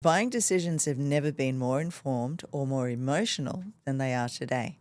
Buying decisions have never been more informed or more emotional than they are today.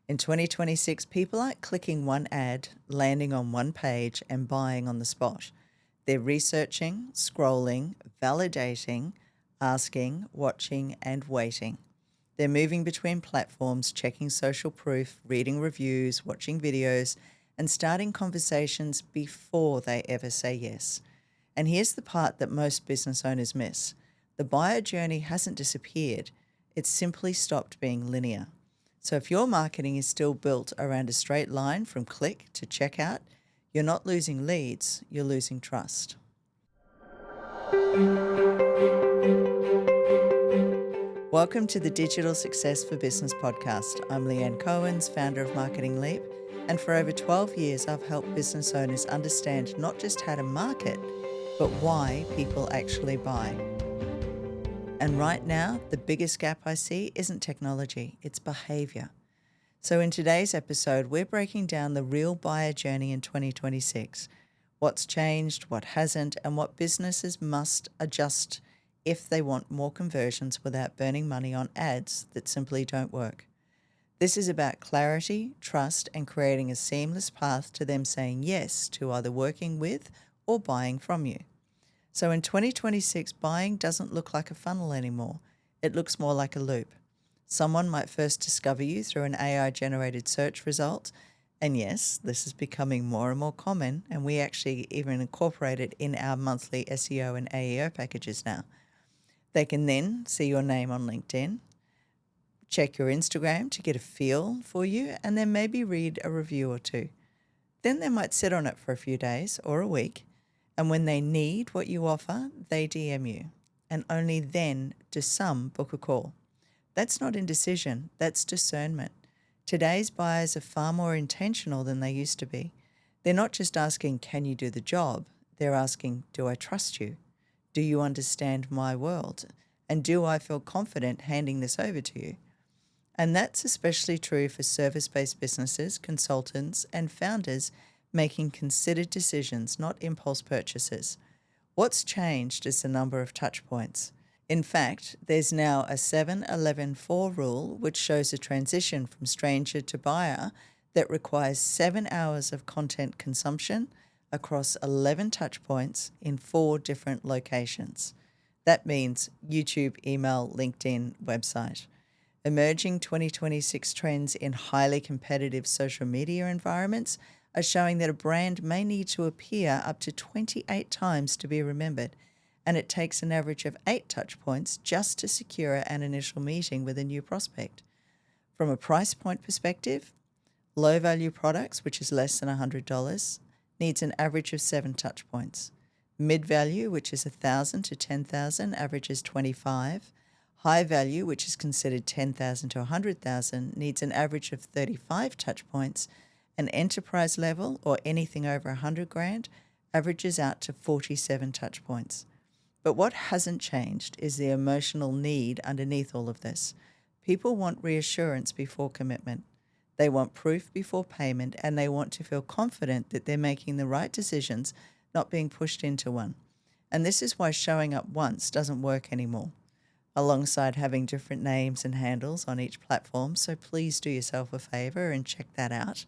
In 2026, people aren't clicking one ad, landing on one page, and buying on the spot. They're researching, scrolling, validating, asking, watching, and waiting. They're moving between platforms, checking social proof, reading reviews, watching videos, and starting conversations before they ever say yes. And here's the part that most business owners miss: the buyer journey hasn't disappeared, it's simply stopped being linear. So if your marketing is still built around a straight line from click to checkout, you're not losing leads, you're losing trust. Welcome to the Digital Success for Business podcast. I'm Leanne Cohens, founder of Marketing Leap, and for over 12 years I've helped business owners understand not just how to market, but why people actually buy. And right now, the biggest gap I see isn't technology, it's behavior. So in today's episode, we're breaking down the real buyer journey in 2026, what's changed, what hasn't, and what businesses must adjust if they want more conversions without burning money on ads that simply don't work. This is about clarity, trust, and creating a seamless path to them saying yes to either working with or buying from you. So in 2026, buying doesn't look like a funnel anymore. It looks more like a loop. Someone might first discover you through an AI-generated search result. And yes, this is becoming more and more common, and we actually even incorporate it in our monthly SEO and AEO packages now. They can then see your name on LinkedIn, check your Instagram to get a feel for you, and then maybe read a review or two. Then they might sit on it for a few days or a week, and when they need what you offer, they DM you. And only then do some book a call. That's not indecision, that's discernment. Today's buyers are far more intentional than they used to be. They're not just asking, can you do the job? They're asking, do I trust you? Do you understand my world? And do I feel confident handing this over to you? And that's especially true for service-based businesses, consultants, and founders making considered decisions, not impulse purchases. What's changed is the number of touch points. In fact, there's now a 7-11-4 rule which shows a transition from stranger to buyer that requires 7 hours of content consumption across 11 touch points in 4 different locations. That means YouTube, email, LinkedIn, website. Emerging 2026 trends in highly competitive social media environments are showing that a brand may need to appear up to 28 times to be remembered, and it takes an average of 8 touch points just to secure an initial meeting with a new prospect. From a price point perspective, low-value products, which is less than $100, needs an average of 7 touch points. Mid-value, which is $1,000 to $10,000, averages 25. High value, which is considered $10,000 to $100,000, needs an average of 35 touch points. An enterprise level, or anything over $100,000, averages out to 47 touch points. But what hasn't changed is the emotional need underneath all of this. People want reassurance before commitment. They want proof before payment, and they want to feel confident that they're making the right decisions, not being pushed into one. And this is why showing up once doesn't work anymore, alongside having different names and handles on each platform. So please do yourself a favor and check that out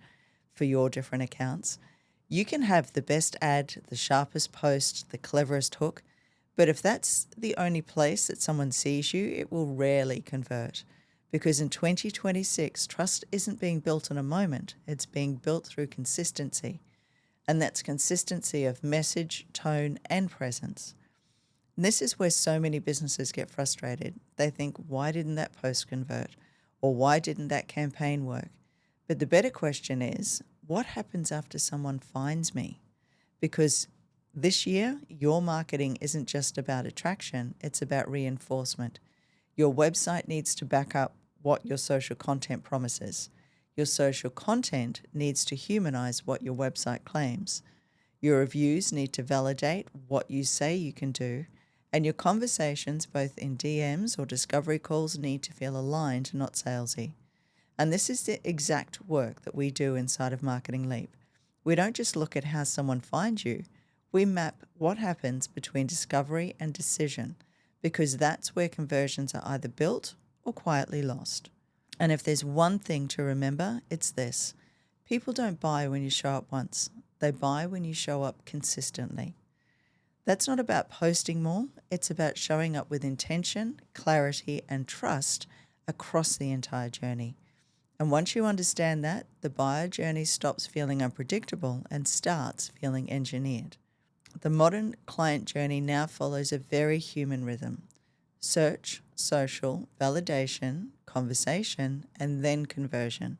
for your different accounts. You can have the best ad, the sharpest post, the cleverest hook, but if that's the only place that someone sees you, it will rarely convert. Because in 2026, trust isn't being built in a moment, it's being built through consistency. And that's consistency of message, tone, and presence. And this is where so many businesses get frustrated. They think, why didn't that post convert? Or why didn't that campaign work? But the better question is, what happens after someone finds me? Because this year, your marketing isn't just about attraction, it's about reinforcement. Your website needs to back up what your social content promises. Your social content needs to humanize what your website claims. Your reviews need to validate what you say you can do. And your conversations, both in DMs or discovery calls, need to feel aligned, not salesy. And this is the exact work that we do inside of Marketing Leap. We don't just look at how someone finds you. We map what happens between discovery and decision, because that's where conversions are either built or quietly lost. And if there's one thing to remember, it's this. People don't buy when you show up once. They buy when you show up consistently. That's not about posting more. It's about showing up with intention, clarity, and trust across the entire journey. And once you understand that, the buyer journey stops feeling unpredictable and starts feeling engineered. The modern client journey now follows a very human rhythm: search, social, validation, conversation, and then conversion.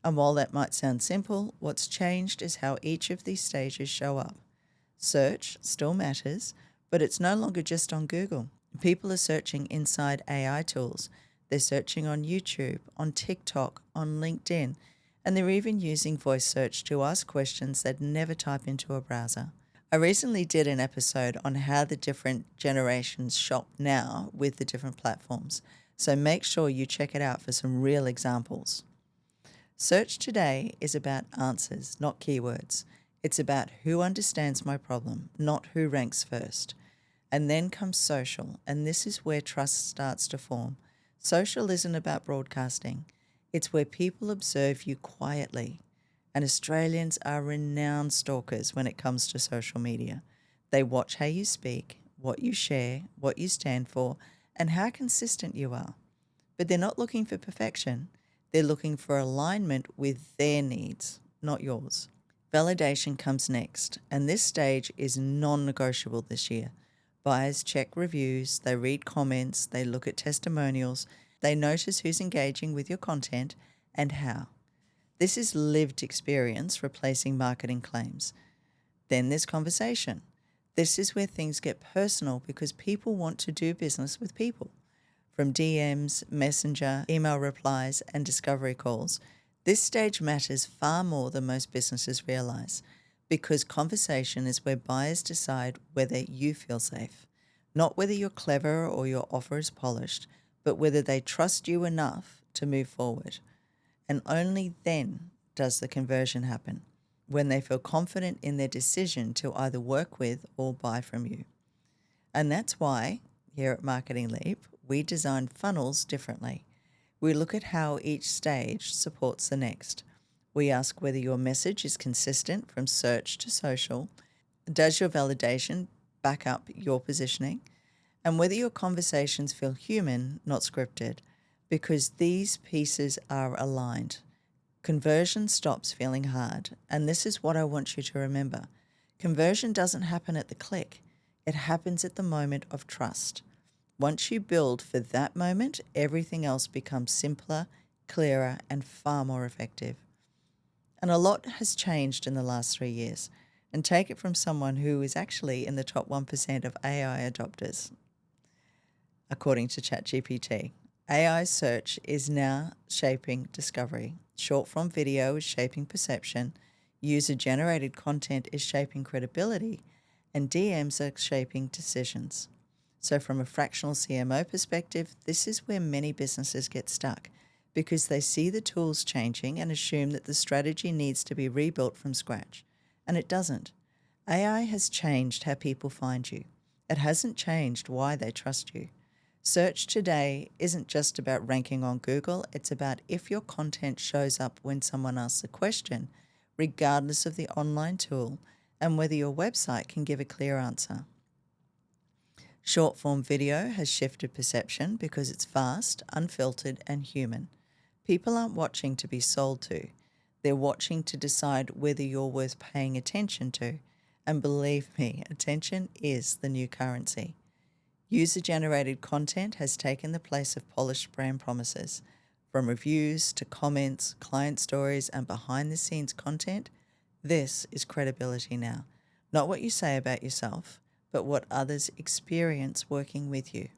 And while that might sound simple, what's changed is how each of these stages show up. Search still matters, but it's no longer just on Google. People are searching inside AI tools. They're searching on YouTube, on TikTok, on LinkedIn, and they're even using voice search to ask questions they'd never type into a browser. I recently did an episode on how the different generations shop now with the different platforms, so make sure you check it out for some real examples. Search today is about answers, not keywords. It's about who understands my problem, not who ranks first. And then comes social, and this is where trust starts to form. Social isn't about broadcasting. It's where people observe you quietly. And Australians are renowned stalkers when it comes to social media. They watch how you speak, what you share, what you stand for, and how consistent you are. But they're not looking for perfection. They're looking for alignment with their needs, not yours. Validation comes next, and this stage is non-negotiable this year. Buyers check reviews, they read comments, they look at testimonials, they notice who's engaging with your content and how. This is lived experience replacing marketing claims. Then there's conversation. This is where things get personal because people want to do business with people. From DMs, messenger, email replies, and discovery calls, this stage matters far more than most businesses realize, because conversation is where buyers decide whether you feel safe, not whether you're clever or your offer is polished, but whether they trust you enough to move forward. And only then does the conversion happen, when they feel confident in their decision to either work with or buy from you. And that's why, here at Marketing Leap, we design funnels differently. We look at how each stage supports the next. We ask whether your message is consistent from search to social. Does your validation back up your positioning? And whether your conversations feel human, not scripted, because these pieces are aligned. Conversion stops feeling hard, and this is what I want you to remember. Conversion doesn't happen at the click. It happens at the moment of trust. Once you build for that moment, everything else becomes simpler, clearer, and far more effective. And a lot has changed in the last 3 years. And take it from someone who is actually in the top 1% of AI adopters, according to ChatGPT. AI search is now shaping discovery. Short-form video is shaping perception. User-generated content is shaping credibility. And DMs are shaping decisions. So from a fractional CMO perspective, this is where many businesses get stuck, because they see the tools changing and assume that the strategy needs to be rebuilt from scratch. And it doesn't. AI has changed how people find you. It hasn't changed why they trust you. Search today isn't just about ranking on Google. It's about if your content shows up when someone asks a question, regardless of the online tool, and whether your website can give a clear answer. Short-form video has shifted perception because it's fast, unfiltered, and human. People aren't watching to be sold to. They're watching to decide whether you're worth paying attention to. And believe me, attention is the new currency. User-generated content has taken the place of polished brand promises. From reviews to comments, client stories, and behind-the-scenes content, this is credibility now. Not what you say about yourself, but what others experience working with you.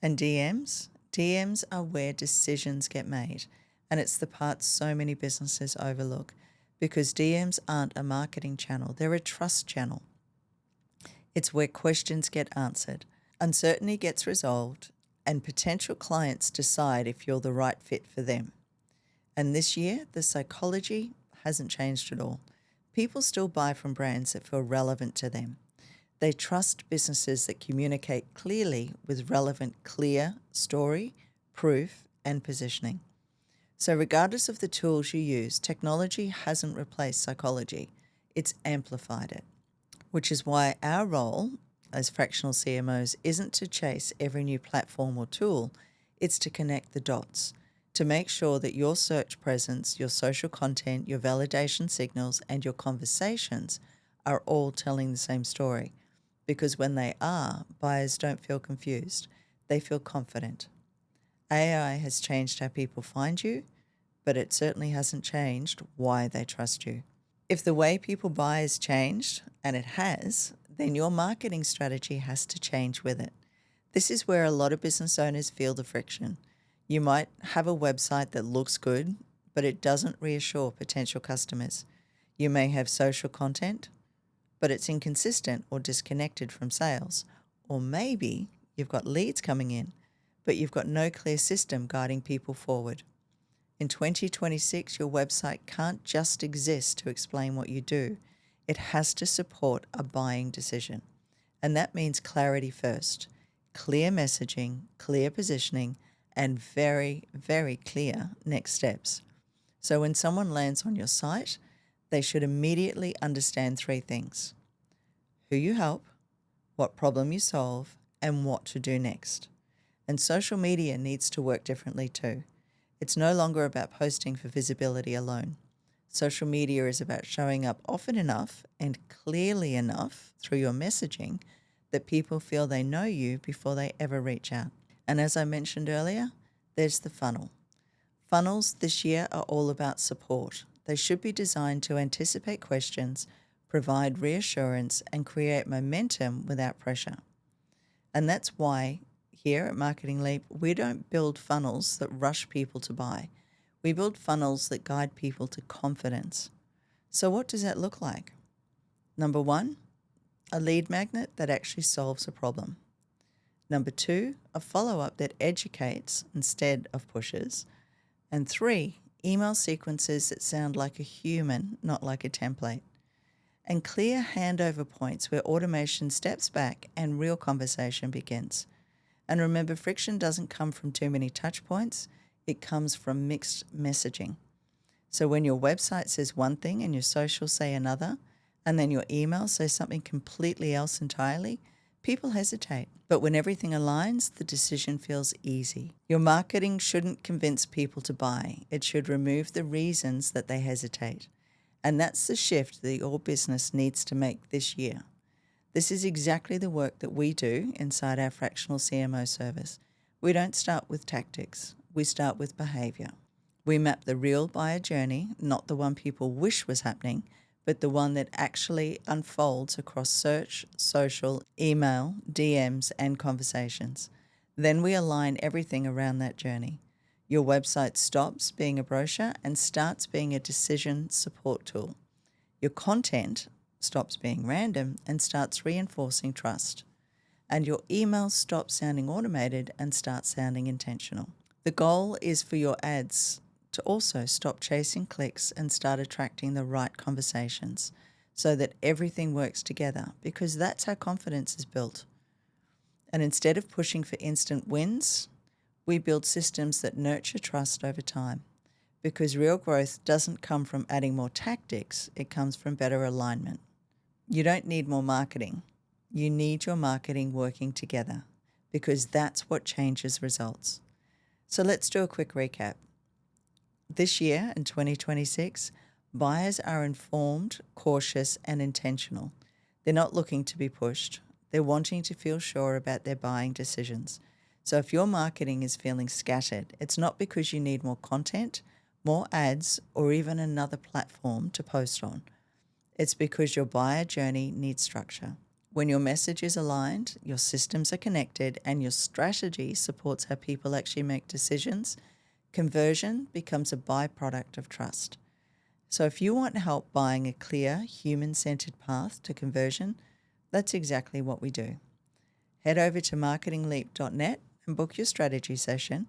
And DMs? DMs are where decisions get made, and it's the part so many businesses overlook, because DMs aren't a marketing channel, they're a trust channel. It's where questions get answered, uncertainty gets resolved, and potential clients decide if you're the right fit for them. And this year, the psychology hasn't changed at all. People still buy from brands that feel relevant to them. They trust businesses that communicate clearly with relevant, clear story, proof, and positioning. So regardless of the tools you use, technology hasn't replaced psychology. It's amplified it, which is why our role as fractional CMOs isn't to chase every new platform or tool. It's to connect the dots, to make sure that your search presence, your social content, your validation signals, and your conversations are all telling the same story. Because when they are, buyers don't feel confused. They feel confident. AI has changed how people find you, but it certainly hasn't changed why they trust you. If the way people buy has changed, and it has, then your marketing strategy has to change with it. This is where a lot of business owners feel the friction. You might have a website that looks good, but it doesn't reassure potential customers. You may have social content, but it's inconsistent or disconnected from sales. Or maybe you've got leads coming in, but you've got no clear system guiding people forward. In 2026, your website can't just exist to explain what you do. It has to support a buying decision. And that means clarity first, clear messaging, clear positioning, and very, very clear next steps. So when someone lands on your site, they should immediately understand three things: who you help, what problem you solve, and what to do next. And social media needs to work differently too. It's no longer about posting for visibility alone. Social media is about showing up often enough and clearly enough through your messaging that people feel they know you before they ever reach out. And as I mentioned earlier, there's the funnel. Funnels this year are all about support. They should be designed to anticipate questions, provide reassurance, and create momentum without pressure. And that's why here at Marketing Leap, we don't build funnels that rush people to buy. We build funnels that guide people to confidence. So what does that look like? Number one, a lead magnet that actually solves a problem. Number two, a follow-up that educates instead of pushes. And three, email sequences that sound like a human, not like a template. And clear handover points where automation steps back and real conversation begins. And remember, friction doesn't come from too many touch points. It comes from mixed messaging. So when your website says one thing and your socials say another, and then your email says something completely else entirely, people hesitate. But when everything aligns, the decision feels easy. Your marketing shouldn't convince people to buy. It should remove the reasons that they hesitate. And that's the shift that your business needs to make this year. This is exactly the work that we do inside our fractional CMO service. We don't start with tactics. We start with behavior. We map the real buyer journey, not the one people wish was happening, but the one that actually unfolds across search, social, email, DMs, and conversations. Then we align everything around that journey. Your website stops being a brochure and starts being a decision support tool. Your content stops being random and starts reinforcing trust. And your email stops sounding automated and starts sounding intentional. The goal is for your ads to also stop chasing clicks and start attracting the right conversations so that everything works together, because that's how confidence is built. And instead of pushing for instant wins, we build systems that nurture trust over time, because real growth doesn't come from adding more tactics, it comes from better alignment. You don't need more marketing. You need your marketing working together, because that's what changes results. So let's do a quick recap. This year, in 2026, buyers are informed, cautious, and intentional. They're not looking to be pushed. They're wanting to feel sure about their buying decisions. So if your marketing is feeling scattered, it's not because you need more content, more ads, or even another platform to post on. It's because your buyer journey needs structure. When your message is aligned, your systems are connected, and your strategy supports how people actually make decisions, conversion becomes a byproduct of trust. So if you want help buying a clear, human-centered path to conversion, that's exactly what we do. Head over to marketingleap.net and book your strategy session,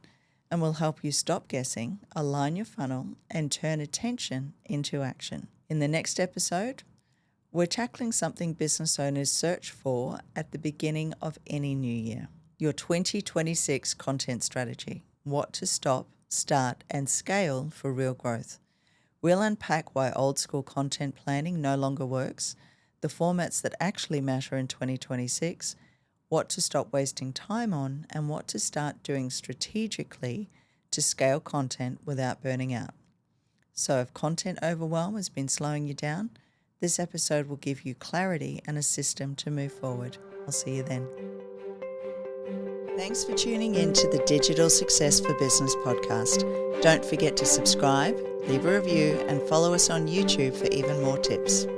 and we'll help you stop guessing, align your funnel, and turn attention into action. In the next episode, We're tackling something business owners search for at the beginning of any new year. Your 2026 content strategy. What to stop, start, and scale for real growth. We'll unpack why old school content planning no longer works, the formats that actually matter in 2026, what to stop wasting time on, and what to start doing strategically to scale content without burning out. So if content overwhelm has been slowing you down, this episode will give you clarity and a system to move forward. I'll see you then. Thanks for tuning in to the Digital Success for Business podcast. Don't forget to subscribe, leave a review, and follow us on YouTube for even more tips.